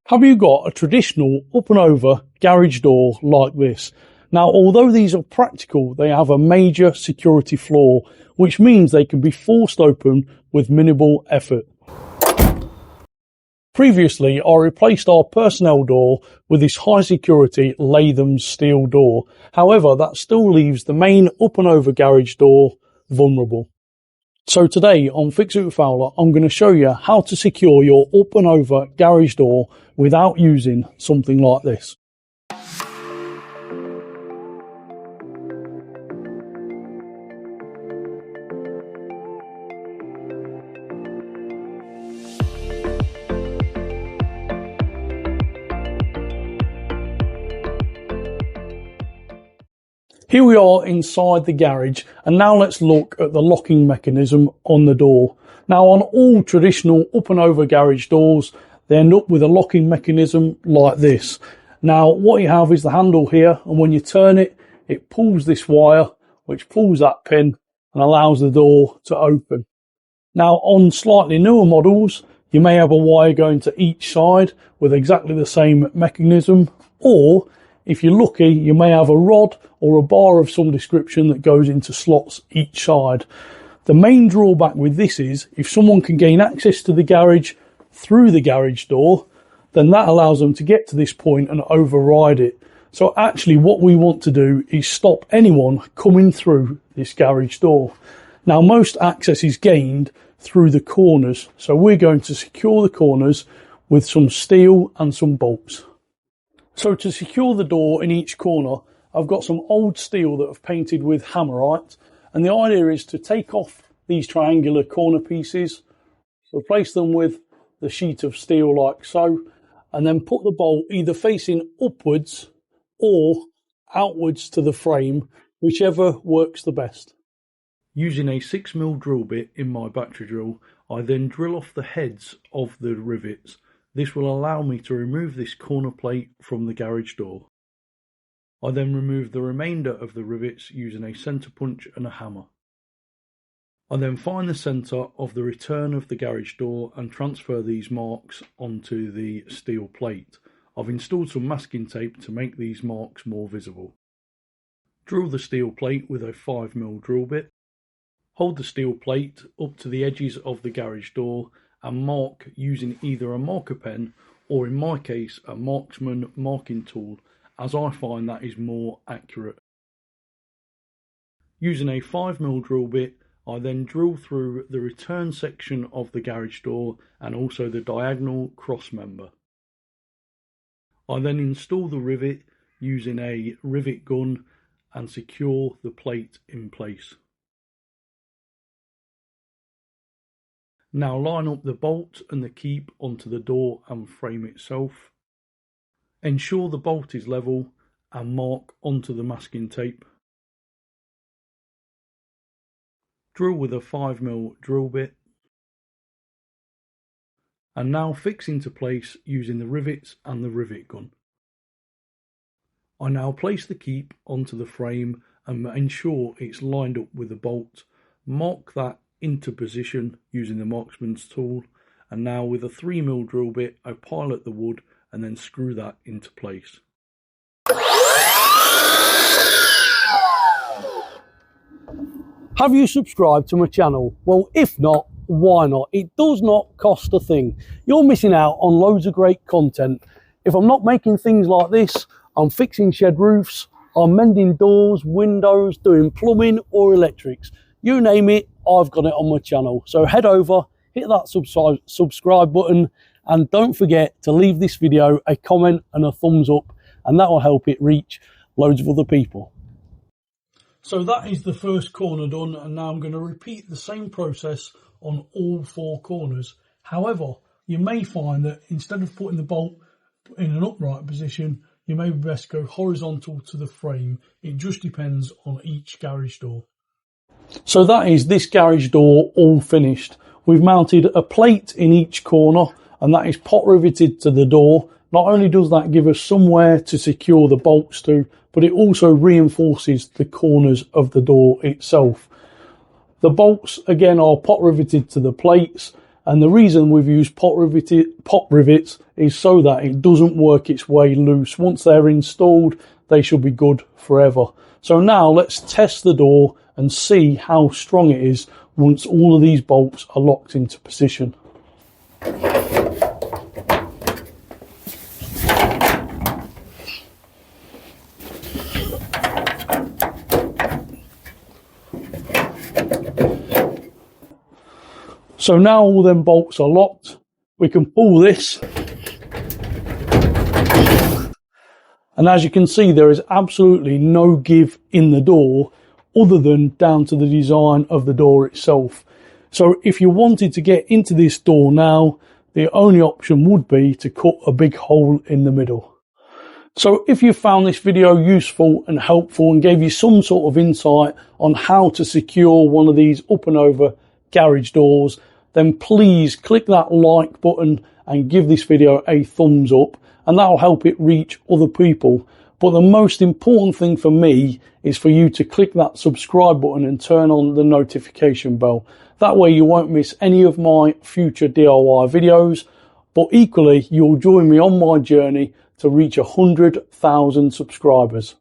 Have you got a traditional up and over garage door like this? Now, although these are practical, they have a major security flaw, which means they can be forced open with minimal effort. Previously, I replaced our personnel door with this high security Latham steel door. However, that still leaves the main up and over garage door vulnerable. So today on Fix It with Fowler, I'm going to show you how to secure your up and over garage door without using something like this. Here we are inside the garage, and now let's look at the locking mechanism on the door. Now, on all traditional up and over garage doors, they end up with a locking mechanism like this. Now, what you have is the handle here, and when you turn it, it pulls this wire, which pulls that pin and allows the door to open. Now, on slightly newer models, you may have a wire going to each side with exactly the same mechanism, or if you're lucky, you may have a rod or a bar of some description that goes into slots each side. The main drawback with this is if someone can gain access to the garage through the garage door, then that allows them to get to this point and override it. So actually what we want to do is stop anyone coming through this garage door. Now, most access is gained through the corners, so we're going to secure the corners with some steel and some bolts. So to secure the door in each corner, I've got some old steel that I've painted with hammerite, and the idea is to take off these triangular corner pieces, replace them with the sheet of steel like so, and then put the bolt either facing upwards or outwards to the frame, whichever works the best. Using a 6mm drill bit in my battery drill, I then drill off the heads of the rivets. This will allow me to remove this corner plate from the garage door. I then remove the remainder of the rivets using a centre punch and a hammer. I then find the centre of the return of the garage door and transfer these marks onto the steel plate. I've installed some masking tape to make these marks more visible. Drill the steel plate with a 5mm drill bit. Hold the steel plate up to the edges of the garage door and mark using either a marker pen or, in my case, a marksman marking tool, as I find that is more accurate. Using a 5mm drill bit, I then drill through the return section of the garage door and also the diagonal cross member. I then install the rivet using a rivet gun and secure the plate in place. Now line up the bolt and the keep onto the door and frame itself. Ensure the bolt is level and mark onto the masking tape. Drill with a 5mm drill bit. And now fix into place using the rivets and the rivet gun. I now place the keep onto the frame and ensure it's lined up with the bolt. Mark that into position using the marksman's tool, and now with a 3mm drill bit I pilot the wood and then screw that into place. Have you subscribed to my channel? Well, if not, why not? It does not cost a thing. You're missing out on loads of great content. If I'm not making things like this, I'm fixing shed roofs, I'm mending doors, windows, doing plumbing or electrics. You name it, I've got it on my channel. So head over, hit that subscribe button, and don't forget to leave this video a comment and a thumbs up, and that will help it reach loads of other people. So that is the first corner done, and now I'm going to repeat the same process on all 4 corners. However, you may find that instead of putting the bolt in an upright position, you may best go horizontal to the frame. It just depends on each garage door. So that is this garage door all finished. We've mounted a plate in each corner, and that is pot riveted to the door. Not only does that give us somewhere to secure the bolts to, but it also reinforces the corners of the door itself. The bolts again are pot riveted to the plates, And the reason we've used pot rivets is so that it doesn't work its way loose. Once they're installed, they should be good forever. So now let's test the door and see how strong it is once all of these bolts are locked into position. So now all them bolts are locked, we can pull this. And as you can see, there is absolutely no give in the door other than down to the design of the door itself. So if you wanted to get into this door now, the only option would be to cut a big hole in the middle. So if you found this video useful and helpful and gave you some sort of insight on how to secure one of these up and over garage doors, then please click that like button and give this video a thumbs up, and that'll help it reach other people. But the most important thing for me is for you to click that subscribe button and turn on the notification bell. That way you won't miss any of my future DIY videos, but equally you'll join me on my journey to reach 100,000 subscribers.